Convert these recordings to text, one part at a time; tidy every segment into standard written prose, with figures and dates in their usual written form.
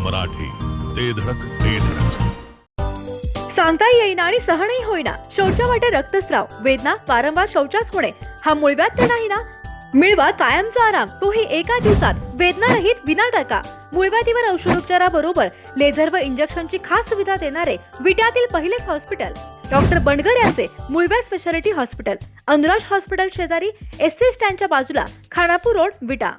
मराठी, ते धडक ते धडक. सांगता येईना आणि सहनही होईना शौचा वाटे रक्तस्राव, वेदना, वारंवार शौचास होणे हा मूळव्याध तर नाही ना? मिळवा कायमचा आराम, तोही एका दिवसात, वेदना रहित, विना टाका. मूळव्याधीवर औषधोपचाराबरोबर लेझर व इंजेक्शनची खास सुविधा देणारे विट्यातील पहिलेच हॉस्पिटल डॉक्टर बंडगर यांचे मूळव्याध स्पेशालिटी हॉस्पिटल, अनुराज हॉस्पिटल शेजारी, एसटी स्टँडच्या बाजूला, खानापूर रोड, विटा.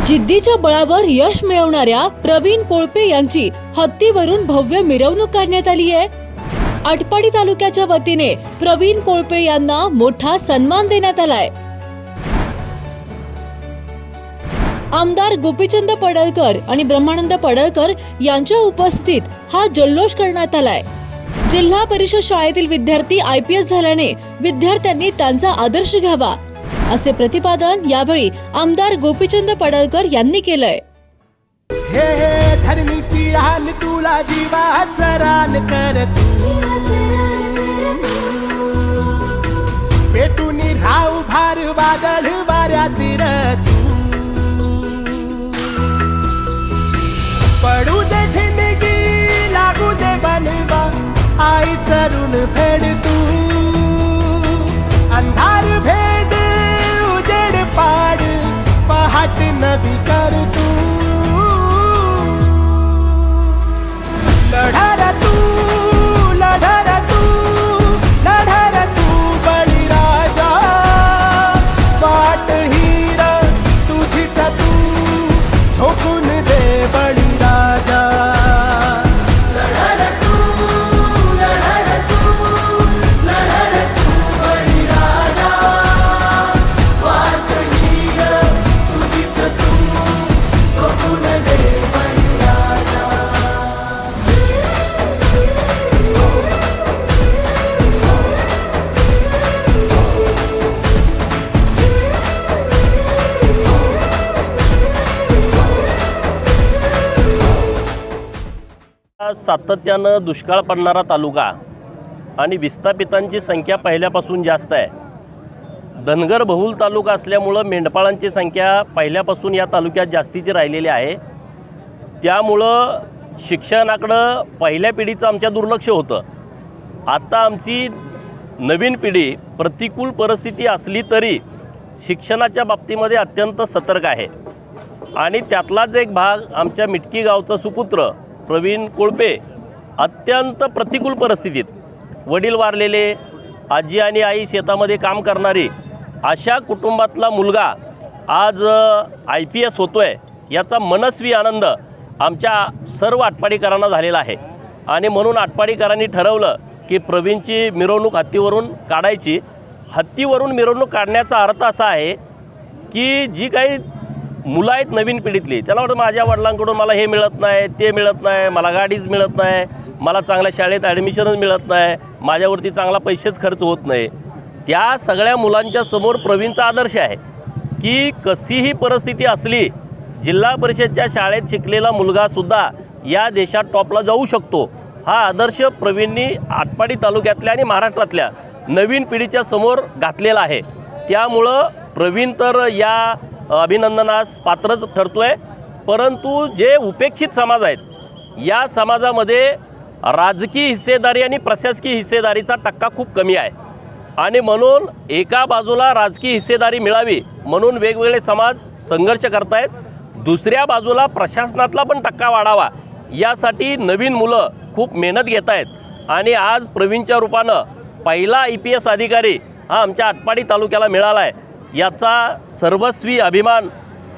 जिद्दीच्या बळावर यश मिळवणाऱ्या प्रवीण कोळपे यांची हत्तीवरून भव्य मिरवणूक काढण्यात आली आहे. आटपाडी तालुक्याच्या वतीने प्रवीण कोळपे यांना मोठा सन्मान देण्यात आलाय. आमदार गोपीचंद पडळकर आणि ब्रह्मानंद पडळकर यांच्या उपस्थितीत हा जल्लोष करण्यात आलाय. जिल्हा परिषद शाळेतील विद्यार्थी IPS झाल्याने विद्यार्थ्यांनी त्यांचा आदर्श घ्यावा, असे प्रतिपादन यावेळी आमदार गोपीचंद पडळकर यांनी केलंय. हे हे धरणीची आन तुला जीवाचं रान कर तू, पेटून राहू भार वादळ वाऱ्यात तू, पडू दे ठिणगी लागू दे बनवा आई चरून फेड तू, अंधार भेद उजेड पाड पहाट नवी कर तू, लढार तू लढार तू लढार तू बळीराजा, वाट हीर तुझीच तू झोकून दे बळीराजा, लढार तू लढार तू लढार तू बळीराजा, वाट हीर तुझीच तू झोकून दे बळीराजा. सातत्यानं दुष्काळ पडणारा तालुका आणि विस्थापितांची संख्या पहिल्यापासून जास्त आहे. धनगर बहुल तालुका असल्यामुळं मेंढपाळांची संख्या पहिल्यापासून या तालुक्यात जास्तीची राहिलेली आहे. त्यामुळं शिक्षणाकडं पहिल्या पिढीचं आमच्या दुर्लक्ष होतं. आता आमची नवीन पिढी प्रतिकूल परिस्थिती असली तरी शिक्षणाच्या बाबतीमध्ये अत्यंत सतर्क आहे. आणि त्यातलाच एक भाग आमच्या मिटकी गावचा सुपुत्र प्रवीण कोळपे अत्यंत प्रतिकूल परिस्थितीत, वडील वारलेले, आजी आणि आई शेतामध्ये काम करणारी अशा कुटुंबातला मुलगा आज IPS होतो आहे, याचा मनस्वी आनंद आमच्या सर्व आटपाडीकरांना झालेला आहे. आणि म्हणून आटपाडीकरांनी ठरवलं की प्रवीणची मिरवणूक हत्तीवरून काढायची. हत्तीवरून मिरवणूक काढण्याचा अर्थ असा आहे की जी काही मुलं आहेत नवीन पिढीतली, त्याला वाटतं माझ्या वडिलांकडून मला हे मिळत नाही, ते मिळत नाही, मला गाडीच मिळत नाही, मला चांगल्या शाळेत ॲडमिशनच मिळत नाही, माझ्यावरती चांगला पैसेच खर्च होत नाही. त्या सगळ्या मुलांच्या समोर प्रवीणचा आदर्श आहे की कशीही परिस्थिती असली, जिल्हा परिषदच्या शाळेत शिकलेला मुलगासुद्धा या देशात टॉपला जाऊ शकतो. हा आदर्श प्रवीणनी आटपाडी तालुक्यातल्या आणि महाराष्ट्रातल्या नवीन पिढीच्या समोर घातलेला आहे. त्यामुळं प्रवीण तर या अभिनंदनास पात्रच ठरतो आहे. परंतु जे उपेक्षित समाज आहेत, या समाजामध्ये राजकीय हिस्सेदारी आणि प्रशासकीय हिस्सेदारीचा टक्का खूप कमी आहे. आणि म्हणून एका बाजूला राजकीय हिस्सेदारी मिळावी म्हणून वेगवेगळे समाज संघर्ष करत आहेत, दुसऱ्या बाजूला प्रशासनातला पण टक्का वाढावा यासाठी नवीन मुलं खूप मेहनत घेत आहेत. आणि आज प्रवीणच्या रूपानं पहिला IPS अधिकारी हा आमच्या आटपाडी तालुक्याला मिळाला आहे, याचा सर्वस्वी अभिमान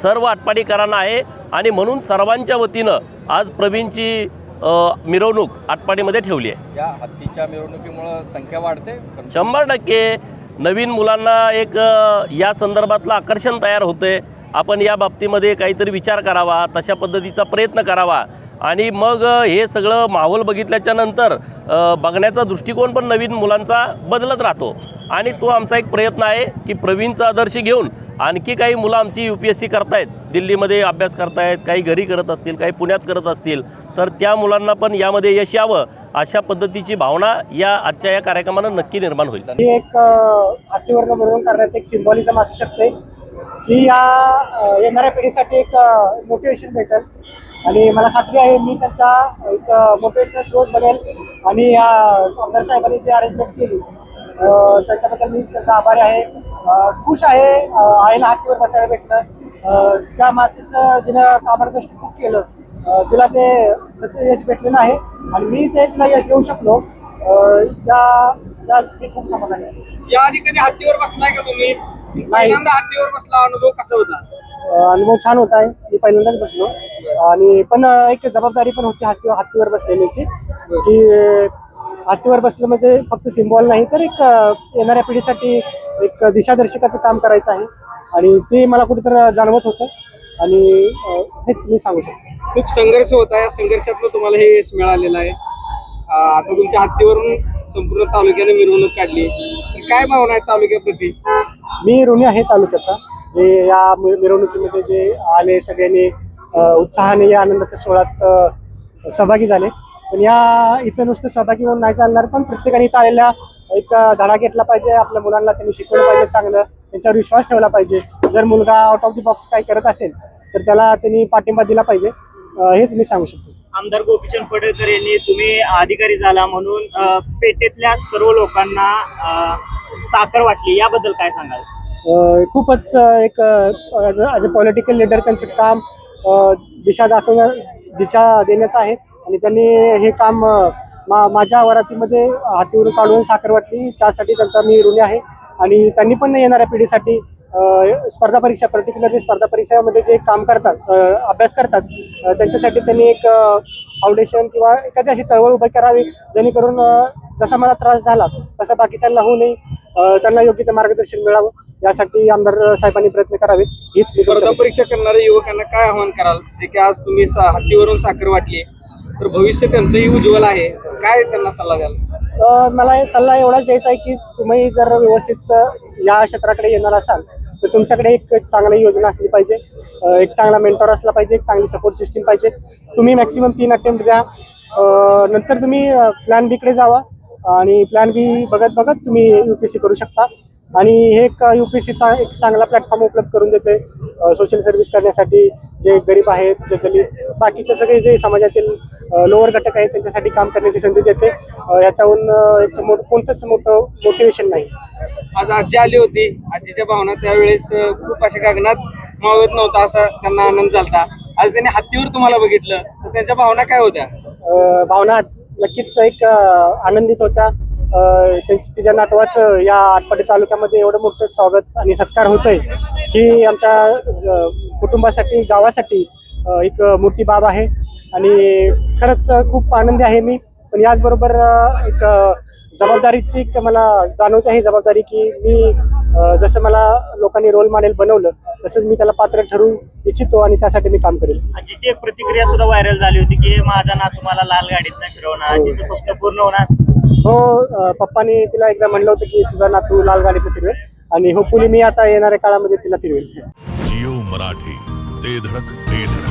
सर्व आटपाडीकरांना आहे. आणि म्हणून सर्वांच्या वतीनं आज प्रवीणची मिरवणूक आटपाडीमध्ये ठेवली आहे. या हत्तीच्या मिरवणुकीमुळे संख्या वाढते 100%. नवीन मुलांना एक या संदर्भातलं आकर्षण तयार होते. आपण या बाबतीमध्ये काहीतरी विचार करावा, तशा पद्धतीचा प्रयत्न करावा. आणि मग हे सगळं माहोल बघितल्याच्या नंतर बघण्याचा दृष्टिकोन पण नवीन मुलांचा बदलत राहतो. आणि तो आमचा एक प्रयत्न आहे की प्रवीणचा आदर्श घेऊन आणखी काही मुलं आमची UPSC करतायत, दिल्लीमध्ये अभ्यास करतायत, काही घरी करत असतील, काही पुण्यात करत असतील, तर त्या मुलांना पण यामध्ये यश यावं अशा पद्धतीची भावना या आजच्या या कार्यक्रमानं नक्की निर्माण होईल. ही एक हत्तीवरून मिरवणूक करण्याचं एक सिम्बॉलिझम असू शकते. की या येणाऱ्या पिढीसाठी एक मोटिवेशन भेटेल आणि मला खात्री आहे मी त्यांचा एक मोटिवेशनल सोर्स बनेल आणि या आमदार साहेबांनी जी अरेंजमेंट केली त्याच्याबद्दल मी त्यांचा आभारी आहे. खुश आहे आईला हातीवर बसायला भेटलं. त्या मातीचं जिनं काबाड कष्ट खूप केलं तिला ते त्याचं यश भेटलेलं आहे आणि मी ते तिला यश देऊ शकलो या मी खूप समाधानी आहे. या आधी कधी हत्तीवर बसलाय का तुम्ही? पहिल्यांदा हत्तीवर बसला, अनुभव कसा होता? अनुभव छान होत आहे. मी पहिल्यांदाच बसलो आणि पण एक जबाबदारी पण होती हत्तीवर बसलेल्याची की हत्तीवर बसलं म्हणजे फक्त सिम्बॉल नाही तर एक येणाऱ्या पिढीसाठी एक दिशादर्शकाचं काम करायचं आहे आणि ते मला कुठेतरी जाणवत होतं आणि हेच मी सांगू शकतो. खूप संघर्ष होता, या संघर्षातून तुम्हाला हे यश मिळालेलं आहे. आता तुमच्या हत्तीवरून संपूर्ण तालुक्याने मिरवणूक काढली, तर काय भावना आहे तालुक्याप्रती? मी ऋणी आहे तालुक्याचा जे या मिरवणुकीमध्ये जे आले सगळ्यांनी उत्साहाने या आनंदाच्या सोहळ्यात सहभागी झाले. पण या इथं नुसतं सहभागी होऊन नाही चालणार पण प्रत्येकाने इथं आलेल्या एक धडा घेतला पाहिजे. आपल्या मुलांना त्यांनी शिकवलं पाहिजे, चांगलं त्यांच्यावर विश्वास ठेवला पाहिजे. जर मुलगा आउट ऑफ द बॉक्स काय करत असेल तर त्याला त्यांनी पाठिंबा दिला पाहिजे. हेच मी सांगू शकतो. आमदार गोपीचंद पडळकर यांनी तुम्ही अधिकारी झाला म्हणून पेठेतल्या सर्व लोकांना साखर वाटली, याबद्दल काय सांगाल? खूपच एक ॲज अ पॉलिटिकल लीडर त्यांचं काम दिशा देण्याचं आहे आणि त्यांनी हे काम माझ्या वरातीमध्ये हातीवरून काढून साखर वाटली त्यासाठी त्यांचा मी ऋणी आहे. आणि त्यांनी पण येणाऱ्या पिढीसाठी स्पर्धा परीक्षा पर्टिक्युलरली स्पर्धा परीक्षामध्ये जे काम करतात अभ्यास करतात त्यांच्यासाठी त्यांनी एक फाउंडेशन किंवा एखादी अशी चळवळ उभी करावी जेणेकरून जसा मला त्रास झाला तसा बाकीच्यांना होऊ नये, त्यांना योग्य ते मार्गदर्शन मिळावं यासाठी आमदार साहेबांनी प्रयत्न करावे. हीच स्पर्धा परीक्षा करणाऱ्या युवकांना काय आव्हान कराल जे की आज तुम्ही हत्तीवरून साखर वाटली तर भविष्य त्यांचंही उज्ज्वल आहे, काय त्यांना सल्ला द्याल? मला सल्ला एवढाच द्यायचा आहे की तुम्ही जर व्यवस्थित या क्षेत्राकडे येणार असाल तर तुमच्याकडे एक चांगली योजना असली पाहिजे, एक चांगला मेंटॉर असला पाहिजे, एक चांगली सपोर्ट सिस्टीम पाहिजे. तुम्ही मॅक्सिमम 3 अटेम्प्ट द्या, नंतर तुम्ही प्लॅन बीकडे जावा आणि प्लॅन बी बघत तुम्ही UPSC करू शकता. आणि हे एक UPSCचा एक चांगला प्लॅटफॉर्म उपलब्ध करून देते सोशल सर्व्हिस करण्यासाठी. जे गरीब आहेत, जे दलित, बाकीचे सगळे जे समाजातील लोअर घटक आहेत त्यांच्यासाठी काम करण्याची संधी देते. याच्याहून एक कोणतंच मोठं मोटिवेशन नाही. आज आजी आली होती, आजीच्या भावना त्यावेळेस खूप अशा गगनात मावत नव्हता असा त्यांना आनंद झाला. आज त्यांनी हत्तीवर तुम्हाला बघितलं तर त्यांच्या भावना काय होत्या? भावना नक्कीच एक आनंदित होत्या. तिच्या नातवाचं या आटपाडी तालुक्यामध्ये एवढं मोठं स्वागत आणि सत्कार होतोय ही आमच्या कुटुंबासाठी गावासाठी एक मोठी बाब आहे आणि खरंच खूप आनंदी आहे मी. पण याचबरोबर एक जबाबदारीची एक मला जाणवते आहे जबाबदारी की मी जसं मला लोकांनी रोल मॉडेल बनवलं तसंच मी त्याला पात्र ठरवू इच्छितो आणि त्यासाठी मी काम करेल. आजीची एक प्रतिक्रिया सुद्धा व्हायरल झाली होती की माझा नातू मला लाल गाडीत नाही फिरवणार, आजीचं स्वप्न पूर्ण होणार. हो, पप्पानी तिला एकदा म्हणलं होतं की तुझा नातू लाल गाडीत फिरवेल आणि होपफुली मी आता येणाऱ्या काळामध्ये तिला फिरवेल. जिओ मराठी ते धडक ते धडक.